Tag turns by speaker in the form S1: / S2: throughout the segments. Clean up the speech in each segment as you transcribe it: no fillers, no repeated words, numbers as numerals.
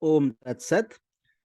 S1: Om Tat Sat.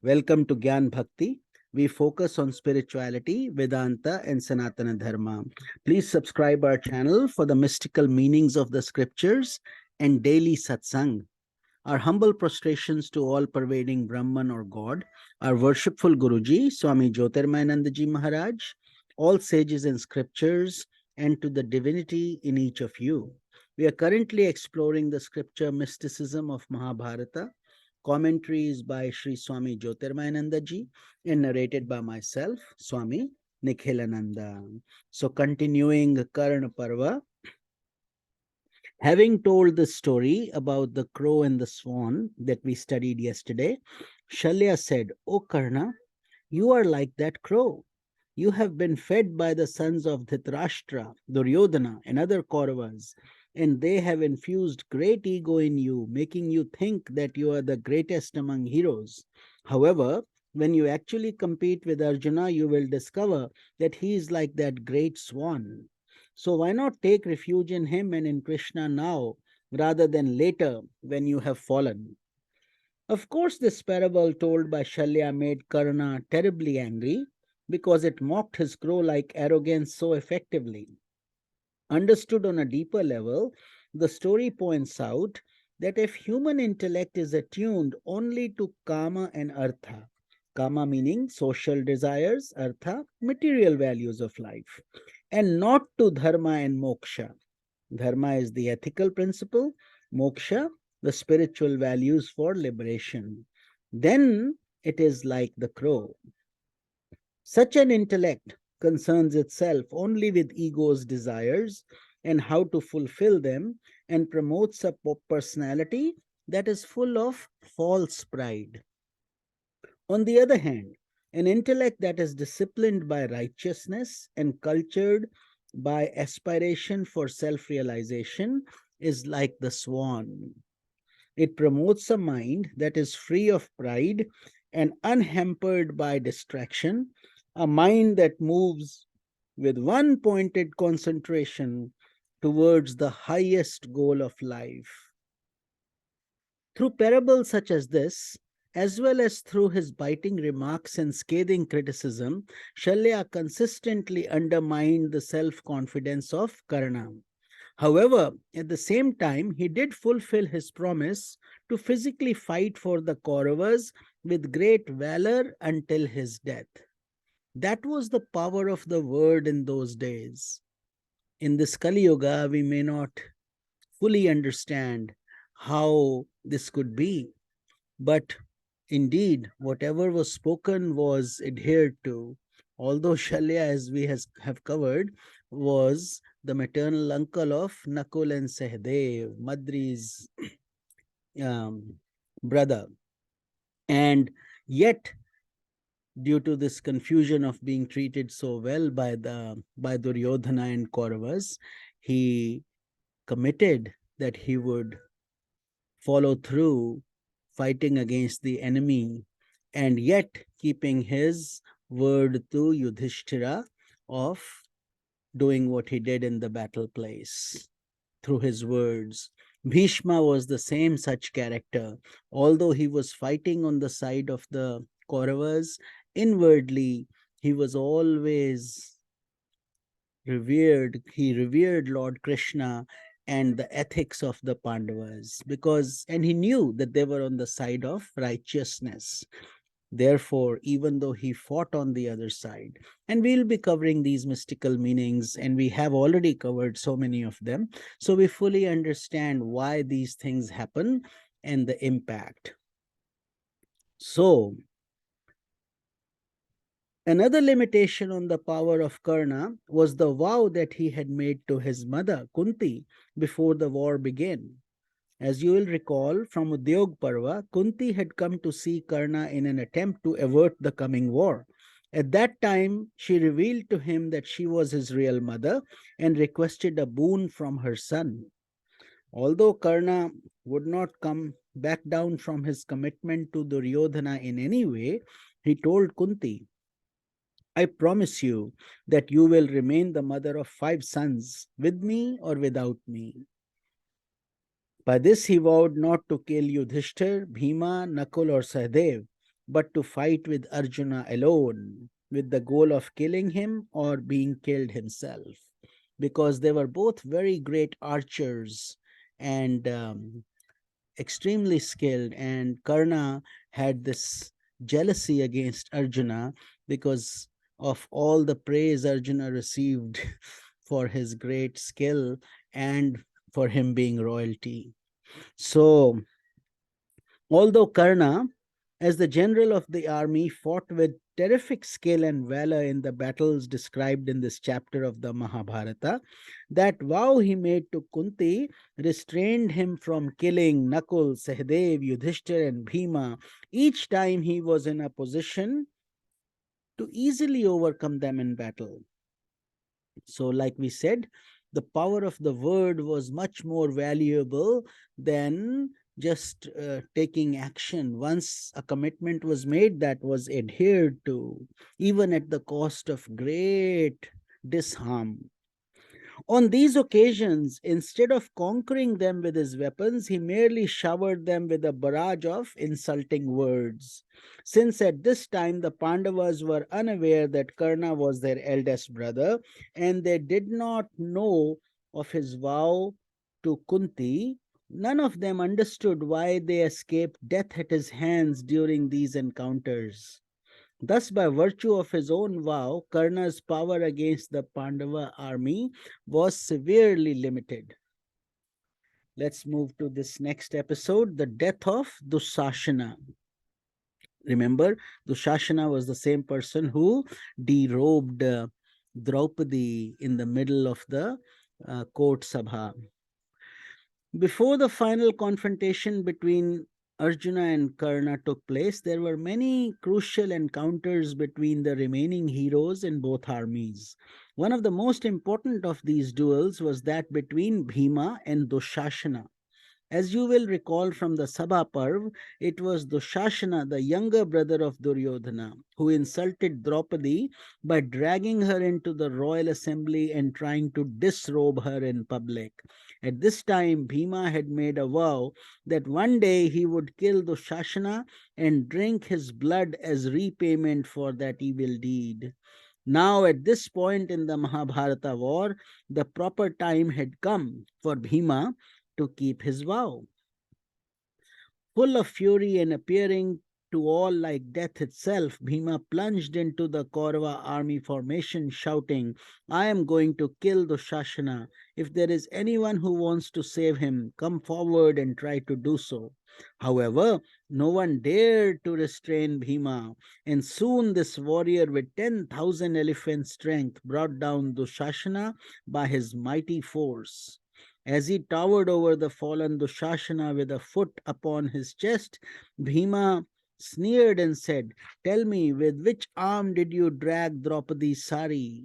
S1: Welcome to Gyan Bhakti. We focus on spirituality, Vedanta, and Sanatana Dharma. Please subscribe our channel for the mystical meanings of the scriptures and daily satsang. Our humble prostrations to all pervading Brahman or God, our worshipful Guruji, Swami Jyotirmayananda Ji Maharaj, all sages and scriptures, and to the divinity in each of you. We are currently exploring the scripture Mysticism of Mahabharata. Commentaries by Sri Swami Jyotirmayananda Ji and narrated by myself, Swami Nikhilananda. So, continuing Karna Parva, having told the story about the crow and the swan that we studied yesterday, Shalya said, O Karna, you are like that crow. You have been fed by the sons of Dhritarashtra, Duryodhana, and other Kauravas, and they have infused great ego in you, making you think that you are the greatest among heroes. However, when you actually compete with Arjuna, you will discover that he is like that great swan. So why not take refuge in him and in Krishna now, rather than later when you have fallen? Of course, this parable told by Shalya made Karna terribly angry because it mocked his crow like arrogance so effectively. Understood on a deeper level, the story points out that if human intellect is attuned only to kama and artha, kama meaning social desires, artha, material values of life, and not to dharma and moksha. Dharma is the ethical principle, moksha, the spiritual values for liberation. Then it is like the crow. Such an intellect concerns itself only with ego's desires and how to fulfill them, and promotes a personality that is full of false pride. On the other hand, an intellect that is disciplined by righteousness and cultured by aspiration for self realization is like the swan. It promotes a mind that is free of pride and unhampered by distraction, a mind that moves with one pointed concentration towards the highest goal of life. Through parables such as this, as well as through his biting remarks and scathing criticism, Shalya consistently undermined the self confidence of Karna. However, at the same time, he did fulfill his promise to physically fight for the Kauravas with great valor until his death. That was the power of the word in those days. In this Kali Yuga, we may not fully understand how this could be, but indeed, whatever was spoken was adhered to. Although Shalya, as we have covered, was the maternal uncle of Nakul and Sahdev, Madri's um, brother. And yet, due to this confusion of being treated so well by Duryodhana and Kauravas, he committed that he would follow through fighting against the enemy and yet keeping his word to Yudhishthira of doing what he did in the battle place through his words. Bhishma was the same such character. Although he was fighting on the side of the Kauravas, inwardly he was always revered. He revered Lord Krishna and the ethics of the Pandavas, and he knew that they were on the side of righteousness. Therefore, even though he fought on the other side, and we'll be covering these mystical meanings, and we have already covered so many of them, so we fully understand why these things happen and the impact. So, another limitation on the power of Karna was the vow that he had made to his mother, Kunti, before the war began. As you will recall from Udyog Parva, Kunti had come to see Karna in an attempt to avert the coming war. At that time, she revealed to him that she was his real mother and requested a boon from her son. Although Karna would not come back down from his commitment to Duryodhana in any way, he told Kunti, I promise you that you will remain the mother of 5 sons, with me or without me. By this he vowed not to kill Yudhishthir, Bhima, Nakul, or Sahadev, but to fight with Arjuna alone, with the goal of killing him or being killed himself, because they were both very great archers and extremely skilled. And Karna had this jealousy against Arjuna because of all the praise Arjuna received for his great skill and for him being royalty. So, although Karna, as the general of the army, fought with terrific skill and valor in the battles described in this chapter of the Mahabharata, that vow he made to Kunti restrained him from killing Nakul, Sahadev, Yudhishthir, and Bhima each time he was in a position to easily overcome them in battle. So, like we said, the power of the word was much more valuable than just taking action. Once a commitment was made, that was adhered to, even at the cost of great disharm. On these occasions, instead of conquering them with his weapons, he merely showered them with a barrage of insulting words. Since at this time the Pandavas were unaware that Karna was their eldest brother, and they did not know of his vow to Kunti, none of them understood why they escaped death at his hands during these encounters. Thus, by virtue of his own vow, Karna's power against the Pandava army was severely limited. Let's move to this next episode, the death of Dusshasana. Remember, Dusshasana was the same person who derobed Draupadi in the middle of the court sabha. Before the final confrontation between Arjuna and Karna took place, there were many crucial encounters between the remaining heroes in both armies. One of the most important of these duels was that between Bhima and Dusshasana. As you will recall from the Sabha Parv, it was Dusshasana, the younger brother of Duryodhana, who insulted Draupadi by dragging her into the royal assembly and trying to disrobe her in public. At this time, Bhima had made a vow that one day he would kill Dusshasana and drink his blood as repayment for that evil deed. Now, at this point in the Mahabharata war, the proper time had come for Bhima to keep his vow. Full of fury and appearing to all like death itself, Bhima plunged into the Kaurava army formation, shouting, I am going to kill Dusshasana. If there is anyone who wants to save him, come forward and try to do so. However, no one dared to restrain Bhima, and soon this warrior with 10,000 elephant strength brought down Dusshasana by his mighty force. As he towered over the fallen Dusshasana with a foot upon his chest, Bhima sneered and said, Tell me, with which arm did you drag Draupadi's sari?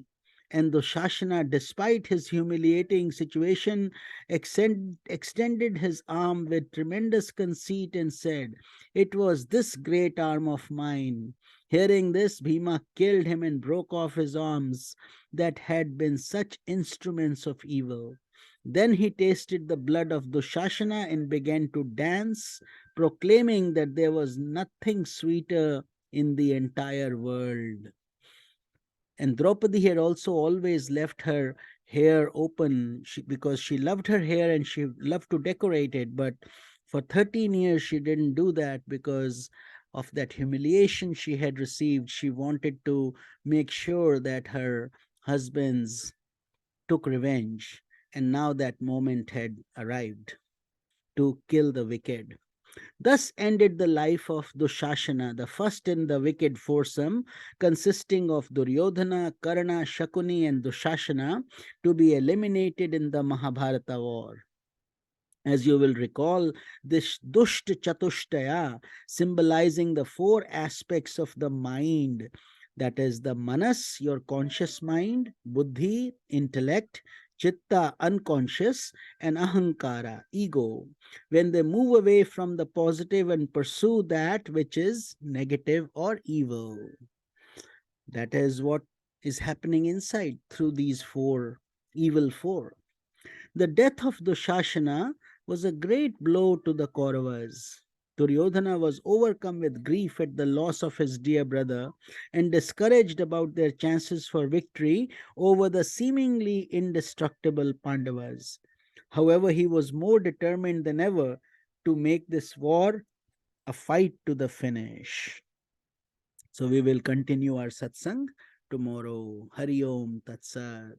S1: And Dusshasana, despite his humiliating situation, extended his arm with tremendous conceit and said, It was this great arm of mine. Hearing this, Bhima killed him and broke off his arms that had been such instruments of evil. Then he tasted the blood of Dusshasana and began to dance, proclaiming that there was nothing sweeter in the entire world. And Draupadi had also always left her hair open because she loved her hair and she loved to decorate it. But for 13 years, she didn't do that because of that humiliation she had received. She wanted to make sure that her husbands took revenge, and now that moment had arrived to kill the wicked. Thus ended the life of Dusshasana, the first in the wicked foursome, consisting of Duryodhana, Karna, Shakuni, and Dusshasana, to be eliminated in the Mahabharata war. As you will recall, this Dusht Chatushtaya, symbolizing the four aspects of the mind, that is the manas, your conscious mind, buddhi, intellect, chitta, unconscious, and ahankara, ego. When they move away from the positive and pursue that which is negative or evil. That is what is happening inside through these four, evil four. The death of Dusshasana was a great blow to the Kauravas. Duryodhana was overcome with grief at the loss of his dear brother and discouraged about their chances for victory over the seemingly indestructible Pandavas. However, he was more determined than ever to make this war a fight to the finish. So we will continue our satsang tomorrow. Hari Om Tat Sat.